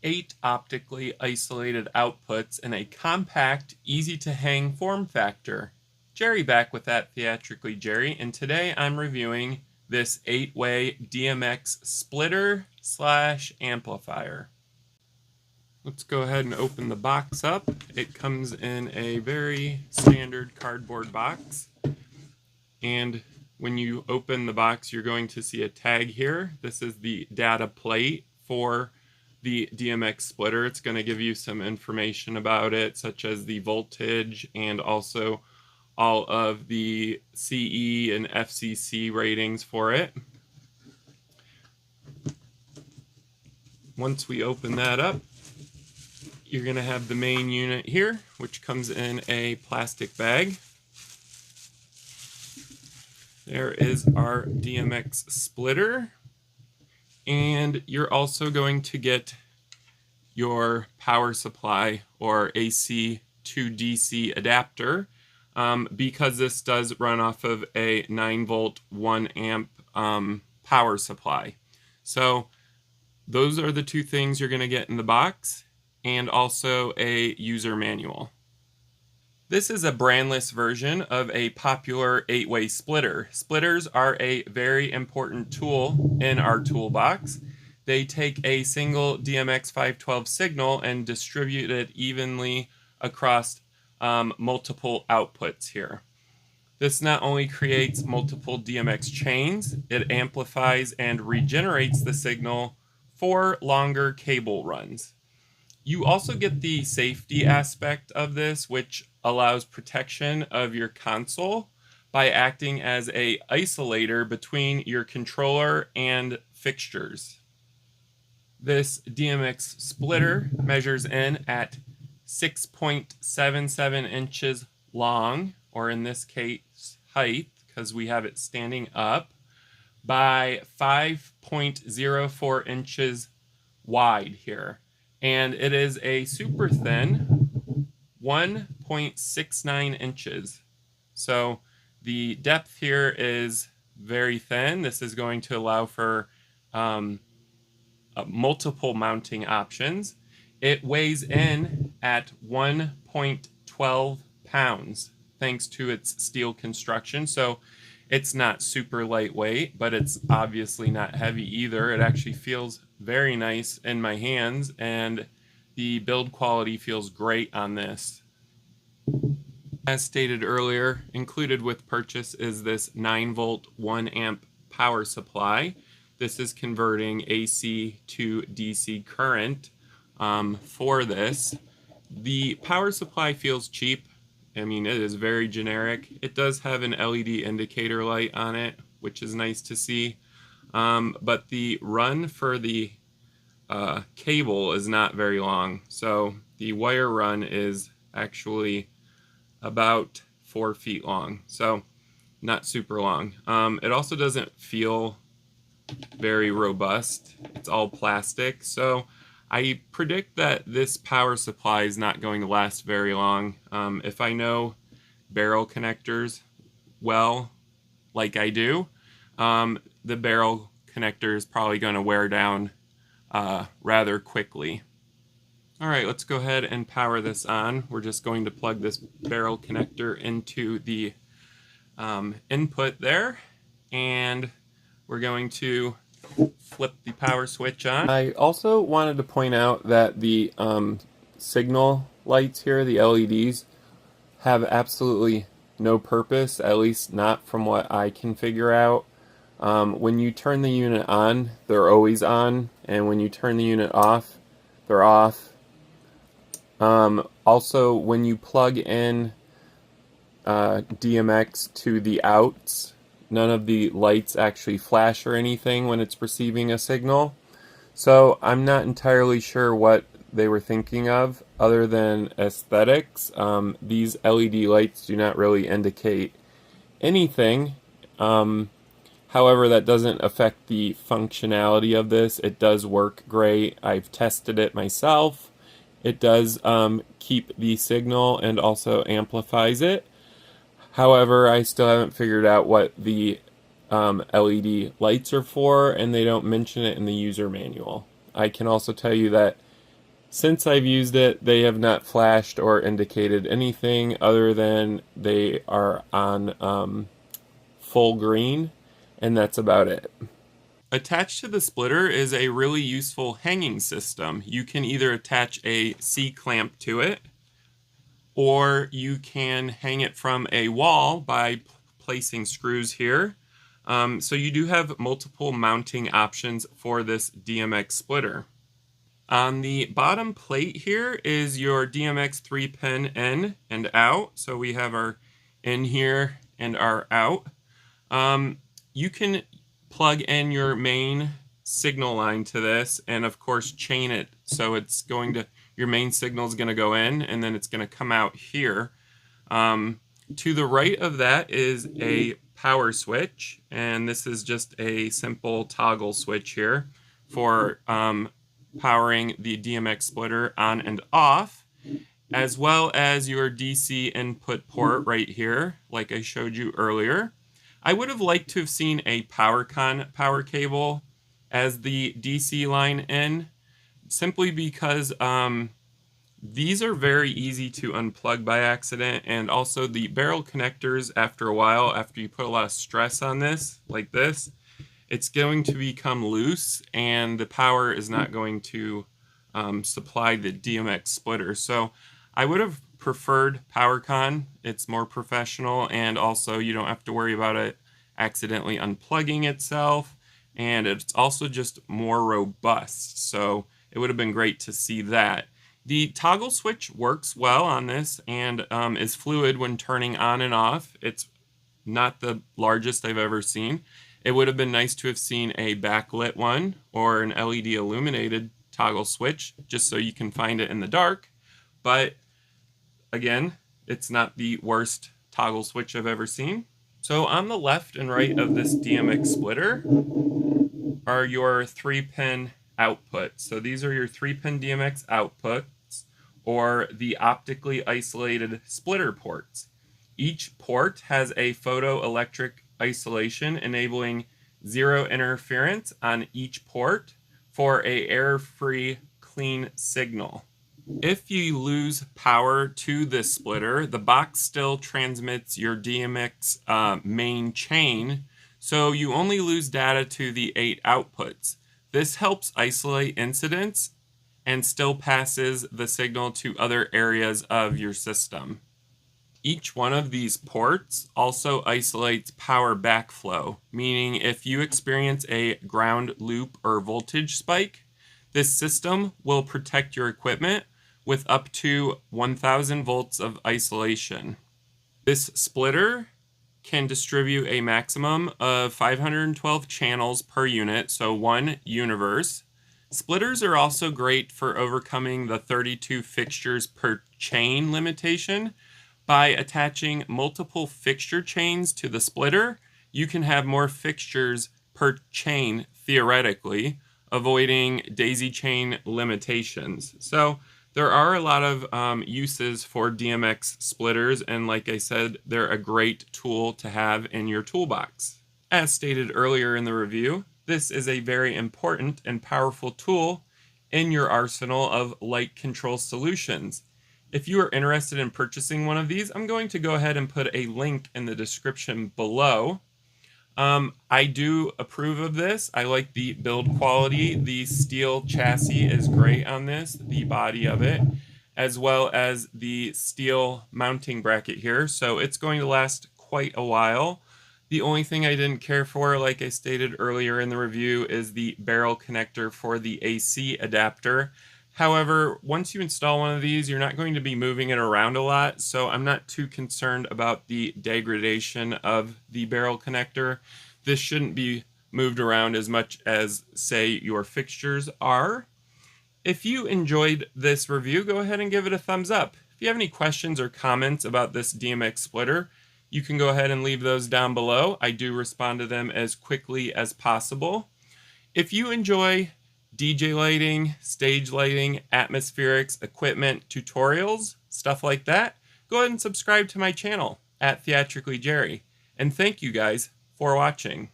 8 optically isolated outputs in a compact, easy-to-hang form factor. Jerry back with that Theatrically Jerry, and today I'm reviewing this 8-way DMX Splitter / Amplifier. Let's go ahead and open the box up. It comes in a very standard cardboard box, and when you open the box you're going to see a tag here. This is the data plate for the DMX splitter. It's going to give you some information about it, such as the voltage and also all of the CE and FCC ratings for it. Once we open that up, you're going to have the main unit here, which comes in a plastic bag. There is our DMX splitter, and you're also going to get your power supply or AC to DC adapter, because this does run off of a 9 volt 1 amp power supply. So those are the two things you're going to get in the box, and also a user manual. This is a brandless version of a popular 8-way splitter. Splitters are a very important tool in our toolbox. They take a single DMX 512 signal and distribute it evenly across multiple outputs here. This not only creates multiple DMX chains, it amplifies and regenerates the signal for longer cable runs. You also get the safety aspect of this, which allows protection of your console by acting as an isolator between your controller and fixtures. This DMX splitter measures in at 6.77 inches long, or in this case height, because we have it standing up, by 5.04 inches wide here. And it is a super thin 1.69 inches. So the depth here is very thin. This is going to allow for multiple mounting options. It weighs in at 1.12 pounds thanks to its steel construction. So it's not super lightweight, but it's obviously not heavy either. It actually feels very nice in my hands, and the build quality feels great on this. As stated earlier, included with purchase is this 9 volt 1 amp power supply. This is converting AC to DC current for this. The power supply feels cheap. I mean, it is very generic. It does have an LED indicator light on it, which is nice to see. But the run for the cable is not very long. So the wire run is actually about 4 feet long. So not super long. It also doesn't feel very robust. It's all plastic. So I predict that this power supply is not going to last very long. If I know barrel connectors well, like I do, the barrel connector is probably going to wear down rather quickly. Alright, let's go ahead and power this on. We're just going to plug this barrel connector into the input there, and we're going to flip the power switch on. I also wanted to point out that the signal lights here, the LEDs, have absolutely no purpose, at least not from what I can figure out. When you turn the unit on, they're always on, and when you turn the unit off, they're off. Also, when you plug in DMX to the outs, none of the lights actually flash or anything when it's receiving a signal. So I'm not entirely sure what they were thinking of other than aesthetics. These LED lights do not really indicate anything. However, that doesn't affect the functionality of this. It does work great. I've tested it myself. It does keep the signal and also amplifies it. However, I still haven't figured out what the LED lights are for, and they don't mention it in the user manual. I can also tell you that Since I've used it, they have not flashed or indicated anything other than they are on full green, and that's about it. Attached to the splitter is a really useful hanging system. You can either attach a C-clamp to it, or you can hang it from a wall by placing screws here. So you do have multiple mounting options for this DMX splitter. On the bottom plate here is your DMX 3-pin in and out. So we have our in here and our out. You can plug in your main signal line to this and of course chain it. So it's going to, your main signal is going to go in and then it's going to come out here. To the right of that is a power switch, and this is just a simple toggle switch here for powering the DMX splitter on and off, as well as your DC input port right here, like I showed you earlier. I would have liked to have seen a PowerCon power cable as the DC line in, simply because these are very easy to unplug by accident, and also the barrel connectors, after a while, after you put a lot of stress on this, like this, it's going to become loose and the power is not going to supply the DMX splitter. So I would have preferred PowerCon. It's more professional, and also you don't have to worry about it accidentally unplugging itself, and it's also just more robust. So it would have been great to see that. The toggle switch works well on this and is fluid when turning on and off. It's not the largest I've ever seen. It would have been nice to have seen a backlit one or an LED illuminated toggle switch, just so you can find it in the dark. But again, it's not the worst toggle switch I've ever seen. So on the left and right of this DMX splitter are your 3-pin outputs. So these are your 3-pin DMX outputs, or the optically isolated splitter ports. Each port has a photoelectric isolation enabling zero interference on each port for a error-free clean signal. If you lose power to this splitter, the box still transmits your DMX main chain, so you only lose data to the 8 outputs. This helps isolate incidents and still passes the signal to other areas of your system. Each one of these ports also isolates power backflow, meaning if you experience a ground loop or voltage spike, this system will protect your equipment with up to 1000 volts of isolation. This splitter can distribute a maximum of 512 channels per unit, so 1 universe. Splitters are also great for overcoming the 32 fixtures per chain limitation. By attaching multiple fixture chains to the splitter, you can have more fixtures per chain theoretically, avoiding daisy chain limitations. So there are a lot of uses for DMX splitters, and like I said, they're a great tool to have in your toolbox. As stated earlier in the review, this is a very important and powerful tool in your arsenal of light control solutions. If you are interested in purchasing one of these, I'm going to go ahead and put a link in the description below. I do approve of this. I like the build quality. The steel chassis is great on this, the body of it, as well as the steel mounting bracket here. So it's going to last quite a while. The only thing I didn't care for, like I stated earlier in the review, is the barrel connector for the AC adapter. However, once you install one of these, you're not going to be moving it around a lot, so I'm not too concerned about the degradation of the barrel connector. This shouldn't be moved around as much as, say, your fixtures are. If you enjoyed this review, go ahead and give it a thumbs up. If you have any questions or comments about this DMX splitter, you can go ahead and leave those down below. I do respond to them as quickly as possible. If you enjoy DJ lighting, stage lighting, atmospherics, equipment, tutorials, stuff like that, go ahead and subscribe to my channel at Theatrically Jerry. And thank you guys for watching.